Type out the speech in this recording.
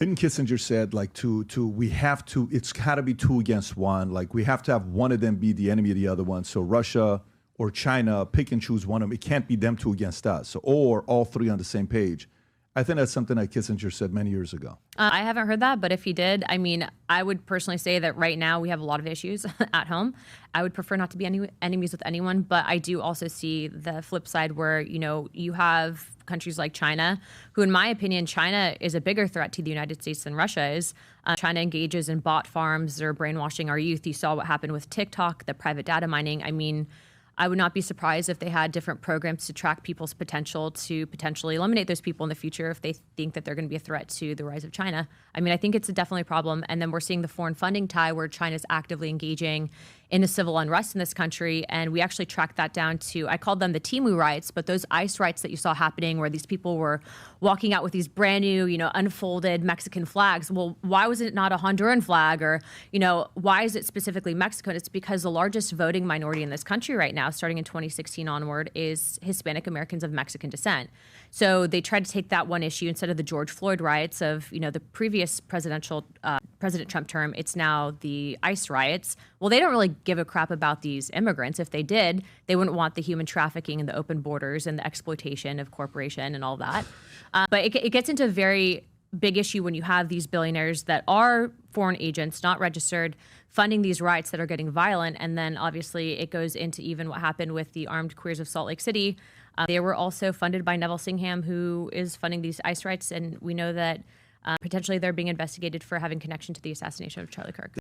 Didn't Kissinger said like we have to, it's got to be two against one. Like we have to have one of them be the enemy of the other one. So Russia or China, pick and choose one of them. It can't be them two against us. So, or all three on the same page. I think that's something that Kissinger said many years ago. I haven't heard that, but if he did, I mean, I would personally say that right now we have a lot of issues at home. I would prefer not to be enemies with anyone, but I do also see the flip side where, you know, you have countries like China, who in my opinion, China is a bigger threat to the United States than Russia is. China engages in bot farms. They're brainwashing our youth. You saw what happened with TikTok, the private data mining. I mean, I would not be surprised if they had different programs to track people's potential to potentially eliminate those people in the future if they think that they're going to be a threat to the rise of China. I mean, I think it's definitely a problem. And then we're seeing the foreign funding tie where China's actively engaging in the civil unrest in this country. And we actually tracked that down to, I called them the Timu riots, but those ICE riots that you saw happening where these people were walking out with these brand new, you know, unfolded Mexican flags. Well, why was it not a Honduran flag? Or, you know, why is it specifically Mexico? And it's because the largest voting minority in this country right now, starting in 2016 onward, is Hispanic Americans of Mexican descent. So they tried to take that one issue instead of the George Floyd riots of, you know, the previous President Trump term. It's now the ICE riots. Well, they don't really give a crap about these immigrants. If they did, they wouldn't want the human trafficking and the open borders and the exploitation of corporation and all that. But it gets into a very big issue when you have these billionaires that are foreign agents, not registered, funding these riots that are getting violent. And then obviously it goes into even what happened with the armed queers of Salt Lake City. They were also funded by Neville Singham, who is funding these ICE riots. And we know that potentially they're being investigated for having connection to the assassination of Charlie Kirk.